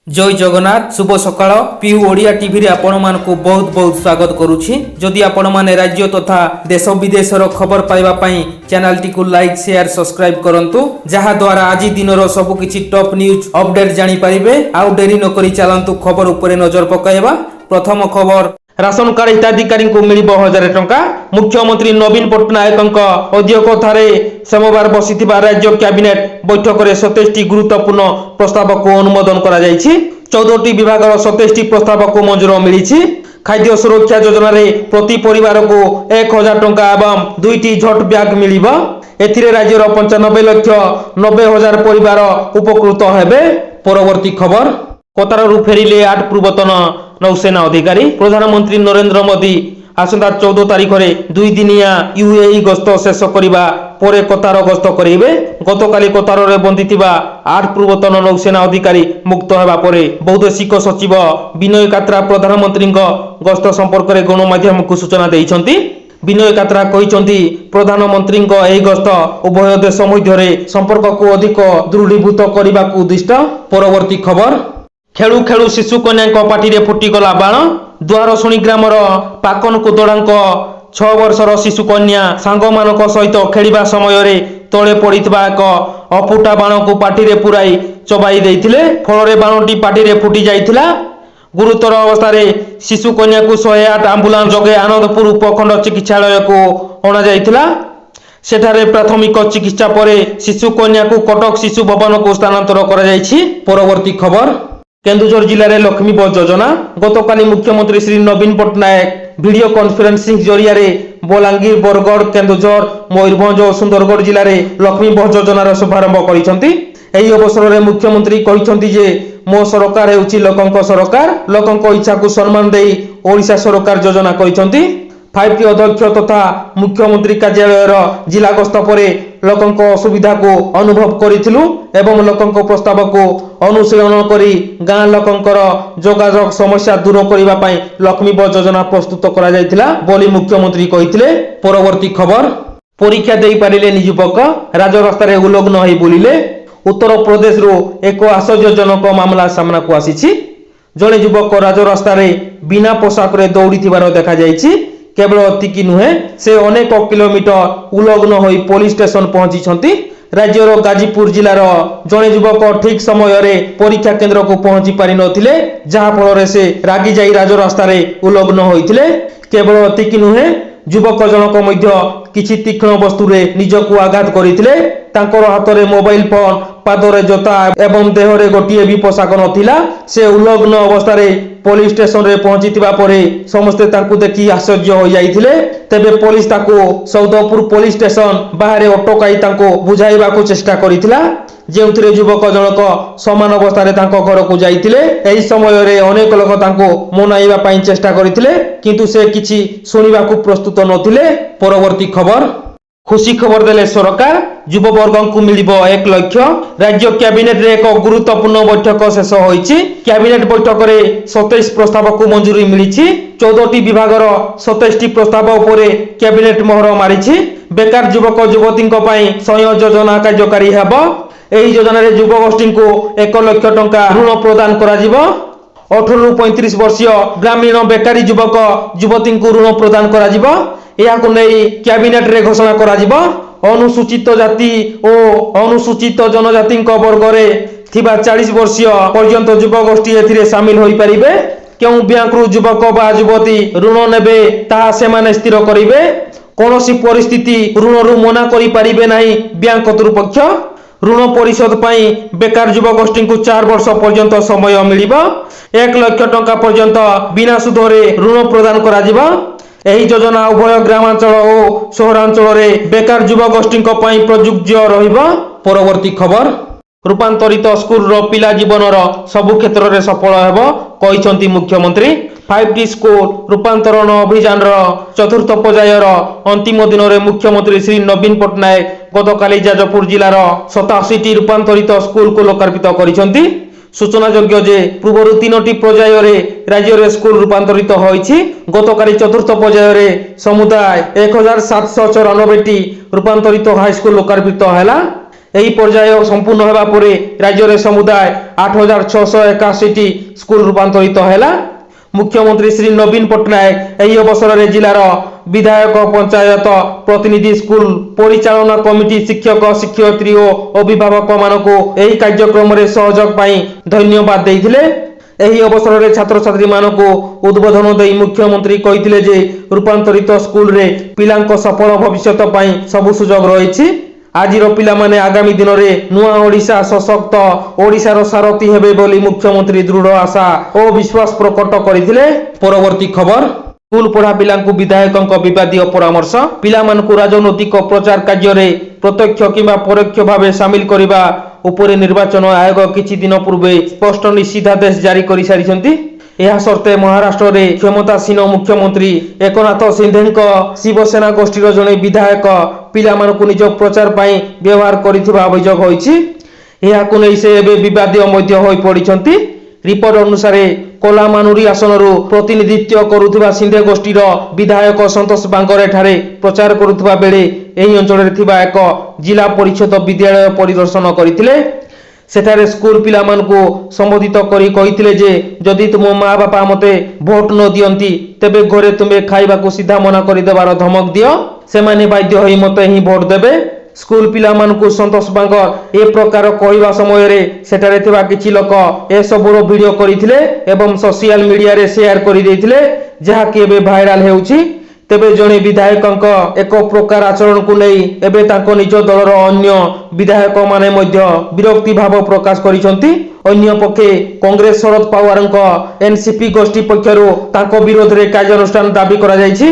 जय जगन्नाथ शुभ सकाळ PU Odia TV रे आपण मानकु बहुत बहुत स्वागत करूछि। जदि आपण माने राज्य तथा देश विदेशर खबर पाइबा पई चैनल टी को लाइक शेयर सब्सक्राइब करंतु जहा द्वारा आज दिनर सब किछि टॉप न्यूज अपडेट जानि परिबे। आउ डेरी न करी चलंतु खबर उपरे नजर पकाइबा। प्रथम खबर राशन कार्ड हिताधिकारी को मिलिब 1000 टंका। मुख्यमंत्री नवीन पट्टनायक अध्यक्षतारे सोमवार बसिथिबा राज्य कैबिनेट बैठक में 27टी गुरुत्वपूर्ण प्रस्ताव को अनुमोदन करा जायछि। 14टी विभागर 27टी प्रस्ताव को मंजूर मिली। खाद्य सुरक्षा योजना रे प्रति परिवार को 1000 टंका एवं 2टी झट बैग मिलिब। एथिरे राज्यर 95 लाख 90 हजार परिवार उपकृत हेबे। परवर्ती खबर कतारु फेरिले 8 पूर्वतन नौसेना अधिकारी। प्रधानमंत्री नरेंद्र मोदी आसंता 14 तारिख में 2 दिनिया यूएई गस्त शेष करने पर कतार गस्त करेंगे। गतकाली कतार रे बंदिथिबा 8 पूर्वतन नौसेना अधिकारी मुक्त होगा पर वैदेशिक सचिव विनय कात्रा प्रधानमंत्री गस्त संपर्क में गणमाध्यम को सूचना देइछंती। विनय कात्रा कहिछंती प्रधानमंत्री एही गस्त उभय देश मध्य संपर्क को अधिक दृढ़ीभूत करने को उद्दिष्ट। परवर्ती खबर खेलु खेलु शिशु कन्या पार्टी रे फुटिगला बाण। द्वारशुणी ग्रामर पाकन कुदड़ांक 6 वर्षर शिशु कन्या सांग मानक सहित खेलिबा समय रे तळे पड़िथिबा एक अफुटा बाण को पार्टी रे पुराई चबाई देइथिले। फल रे बाणटी पार्टी रे फुटी जाइथिला। गुरुतर अवस्था रे शिशु कन्या को 108 एम्बुलेंस जगे आनंदपुर उपखंड चिकित्सालय को अणा जाइथिला। सेठारे प्राथमिक चिकित्सा परे शिशु कन्या को कटक शिशु भवन को स्थानांतर करा जाइछि। परवर्ती खबर केन्दुझर जिले में लक्ष्मी बस योजना। गतकाली मुख्यमंत्री श्री नवीन पट्टनायक वीडियो कॉन्फ्रेंसिंग जरिया बलांगीर बरगढ़ केन्दुझर मयूरभंज और सुंदरगढ़ जिले में लक्ष्मी बस योजनार शुभारंभ करिसेंती। एही अवसर में मुख्यमंत्री कहिसेंती जे मो सरकार हेउची लोकंक सरकार। लोकंक इच्छा को सम्मान देई ओडिशा सरकार योजना करिसेंती। 5टी अध्यक्ष तथा मुख्यमंत्री कार्यालय जिला गस्त पर लोकंक असुविधा को अनुभव करिथिलु एवं लोकंक प्रस्ताव को अनुशीलन करी गाँ लोकंकर जोगाजोग समस्या दूर करबा पई लक्ष्मी बस योजना प्रस्तुत करा जायतिला बोली मुख्यमंत्री कहिथिले। परवर्ती खबर परीक्षा देई पारिले निजुपक राजरास्ता रे उलग्न होई बुलिले। उत्तर प्रदेश रो एक आश्चर्यजनक मामला सामना को आसीछि। जणे युवक राजरास्ता रे बिना पोशाक रे दौड़ी थिबार देखा जायछि। केवल अतिकी नुहे से अनेक किलोमीटर उलग्न होई पुलिस स्टेशन पहुंची। राज्यर गाजीपुर जिलार जड़े युवक ठीक समय रे परीक्षा केंद्र को पहुंची पारि नथिले जहा फल से रागी जाई राजरास्ता रे उलग्न होइथिले। केवल अतिकी नुहे युवक जनक मध्य किछि तीक्ष्ण वस्तु रे निजको आघात करिथिले। तांकर हाथ रे मोबाइल फोन पादरे जोता एवं देहरे गोटिए भी पोशाक नथिला। से उलग्न अवस्था रे पुलिस स्टेशन रे पहुंचीतिबा परे समस्ते तांकु देखि आश्चर्य हो जाइथिले। तेबे पुलिस ताको सौदपुर पुलिस स्टेशन बाहरे अटकाई तांको बुझाइबा को चेष्टा करिथिला। जेउथिरे युवक जनक समान अवस्था रे तांको घर को जाइथिले। एही समय रे अनेक लोक तांको मनाइबा पई चेष्टा करिथिले किंतु से किछि सुनिबा को प्रस्तुत नथिले। परवर्ती खबर खुशी खबर देले सरकार। युववर्ग को मिलिब 1 लाख। राज्य कैबिनेट रे एक गुरुत्वपूर्ण बैठक शेष होइछि। कैबिनेट बैठक रे 27 प्रस्ताव को मंजूरी मिलिछि। 14टी विभागर 27टी प्रस्ताव उपरे कैबिनेट मोहर मारिछि। बेकार युवक युवती संयोग योजना कार्यकारी हेबो। एही योजना रे युव गोष्ठी को 1 लाख टंका ऋण प्रदान करा जिवो। 18 रु 35 वर्षीय ग्रामीण बेकारी युवक युवती को ऋण प्रदान करा जिवो। याकु नै कैबिनेट रे घोषणा करा जिवो। अनुसूचित जाति और अनुसूचित जनजाति वर्ग रे थिबा 40 वर्षीय पर्यंत युव गोष्ठी एथिरे शामिल होई परिबे। केउ बैंक रु युवक बा युवती ऋण नेबे ता सेमाने स्थिर करिवे। कोनोसी परिस्थिति ऋण रु मना करि परिबे नाही बैंक कर्तृपक्ष। ऋण परिशोध पई बेकार युव गोष्ठी को 4 वर्ष पर्यंत समय मिलिबो। 1 लाख टंका पर्यंत बिना सुध रे ऋण प्रदान करा जिवो। एही योजना उभय ग्रामांचल और सहरांचल रे बेकार युव गोष्ठी प्रयोज्य रहिबो। परवर्ती खबर रूपांतरित स्कूल रो पिला जीवनर सबु क्षेत्र रे सफल हेबो कहिसंती मुख्यमंत्री। 5टी स्कूल रूपांतरण अभियान रो चतुर्थ पर्यायर अंतिम दिन रे मुख्यमंत्री श्री नवीन पट्टनायक गतकाली जाजपुर जिलार 87टी रूपांतरित स्कूल को लोकार्पित करिसंती। सूचना योग्य जे पूर्व 3टी पर्याय रे राज्य रे स्कूल रूपांतरित होइछि। गतकाली चतुर्थ पर्याय रे समुदाय 1794टी रूपांतरित हाई स्कूल लोकार्पित हैला। ଏହି ପର୍ଯ୍ୟାୟ ସମ୍ପୂର୍ଣ୍ଣ ହେବା ପରେ ରାଜ୍ୟରେ ସମୁଦାୟ 8681ଟି ସ୍କୁଲ ରୂପାନ୍ତରିତ ହେଲା। ମୁଖ୍ୟମନ୍ତ୍ରୀ ଶ୍ରୀ ନବୀନ ପଟ୍ଟନାୟକ ଏହି ଅବସରରେ ଜିଲ୍ଲାର ବିଧାୟକ, ପଞ୍ଚାୟତ ପ୍ରତିନିଧି, ସ୍କୁଲ ପରିଚାଳନା କମିଟି, ଶିକ୍ଷକ, ଶିକ୍ଷୟିତ୍ରୀ ଓ ଅଭିଭାବକମାନଙ୍କୁ ଏହି କାର୍ଯ୍ୟକ୍ରମରେ ସହଯୋଗ ପାଇଁ ଧନ୍ୟବାଦ ଦେଇଥିଲେ। ଏହି ଅବସରରେ ଛାତ୍ରଛାତ୍ରୀମାନଙ୍କୁ ଉଦ୍ବୋଧନ ଦେଇ ମୁଖ୍ୟମନ୍ତ୍ରୀ କହିଥିଲେ ଯେ ରୂପାନ୍ତରିତ ସ୍କୁଲରେ ପିଲାଙ୍କ ସଫଳ ଭବିଷ୍ୟତ ପାଇଁ ସବୁ ସୁଯୋଗ ରହିଛି। ଆଜିର ପିଲାମାନେ ଆଗାମୀ ଦିନରେ ନୂଆ ଓଡ଼ିଶା, ସଶକ୍ତ ଓଡ଼ିଶାର ସାରଥୀ ହେବେ ବୋଲି ମୁଖ୍ୟମନ୍ତ୍ରୀ ଦୃଢ଼ ଆଶା ଓ ବିଶ୍ୱାସ ପ୍ରକଟ କରିଥିଲେ। ପରବର୍ତ୍ତୀ ଖବର, ସ୍କୁଲ ପଢା ପିଲାଙ୍କୁ ବିଧାୟକଙ୍କ ବିବାଦୀୟ ପରାମର୍ଶ। ପିଲାମାନଙ୍କୁ ରାଜନୈତିକ ପ୍ରଚାର କାର୍ଯ୍ୟରେ ପ୍ରତ୍ୟକ୍ଷ କିମ୍ବା ପରୋକ୍ଷ ଭାବେ ସାମିଲ କରିବା ଉପରେ ନିର୍ବାଚନ ଆୟୋଗ କିଛି ଦିନ ପୂର୍ବେ ସ୍ପଷ୍ଟ ନିଷେଧାଦେଶ ଜାରି କରିସାରିଛନ୍ତି। ଏହା ସତ୍ତ୍ୱେ ମହାରାଷ୍ଟ୍ରରେ କ୍ଷମତାସୀନ ମୁଖ୍ୟମନ୍ତ୍ରୀ ଏକନାଥ ସିନ୍ଧେଙ୍କ ଶିବସେନା ଗୋଷ୍ଠୀର ଜଣେ ବିଧାୟକ ପିଲାମାନଙ୍କୁ ନିଜ ପ୍ରଚାର ପାଇଁ ବ୍ୟବହାର କରିଥିବା ଅଭିଯୋଗ ହୋଇଛି। ଏହାକୁ ନେଇ ସେ ଏବେ ବିବାଦୀୟ ମଧ୍ୟ ହୋଇପଡ଼ିଛନ୍ତି। ରିପୋର୍ଟ ଅନୁସାରେ କୋଲାମାନୁରୀ ଆସନରୁ ପ୍ରତିନିଧିତ୍ୱ କରୁଥିବା ସିନ୍ଧେ ଗୋଷ୍ଠୀର ବିଧାୟକ ସନ୍ତୋଷ ବାଙ୍ଗର ଏଠାରେ ପ୍ରଚାର କରୁଥିବା ବେଳେ ଏହି ଅଞ୍ଚଳରେ ଥିବା ଏକ ଜିଲ୍ଲା ପରିଷଦ ବିଦ୍ୟାଳୟ ପରିଦର୍ଶନ କରିଥିଲେ। ସେଠାରେ ସ୍କୁଲ ପିଲାମାନଙ୍କୁ ସମ୍ବୋଧିତ କରି କହିଥିଲେ ଯେ ଯଦି ତୁମ ମା ବାପା ମୋତେ ଭୋଟ ନ ଦିଅନ୍ତି ତେବେ ଘରେ ତୁମେ ଖାଇବାକୁ ସିଧା ମନା କରିଦେବାର ଧମକ ଦିଅ। ସେମାନେ ବାଧ୍ୟ ହୋଇ ମୋତେ ହିଁ ଭୋଟ ଦେବେ। ସ୍କୁଲ ପିଲାମାନଙ୍କୁ ସନ୍ତୋଷ ବାଙ୍ଗର ଏ ପ୍ରକାର କହିବା ସମୟରେ ସେଠାରେ ଥିବା କିଛି ଲୋକ ଏସବୁର ଭିଡ଼ିଓ କରିଥିଲେ ଏବଂ ସୋସିଆଲ ମିଡ଼ିଆରେ ସେୟାର କରିଦେଇଥିଲେ, ଯାହାକି ଏବେ ଭାଇରାଲ ହେଉଛି। ତେବେ ଜଣେ ବିଧାୟକଙ୍କ ଏକ ପ୍ରକାର ଆଚରଣକୁ ନେଇ ଏବେ ତାଙ୍କ ନିଜ ଦଳର ଅନ୍ୟ ବିଧାୟକମାନେ ମଧ୍ୟ ବିରକ୍ତି ଭାବ ପ୍ରକାଶ କରିଛନ୍ତି। ଅନ୍ୟପକ୍ଷେ କଂଗ୍ରେସ ଶରଦ ପାୱାରଙ୍କ ଏନସିପି ଗୋଷ୍ଠୀ ପକ୍ଷରୁ ତାଙ୍କ ବିରୋଧରେ କାର୍ଯ୍ୟାନୁଷ୍ଠାନ ଦାବି କରାଯାଇଛି।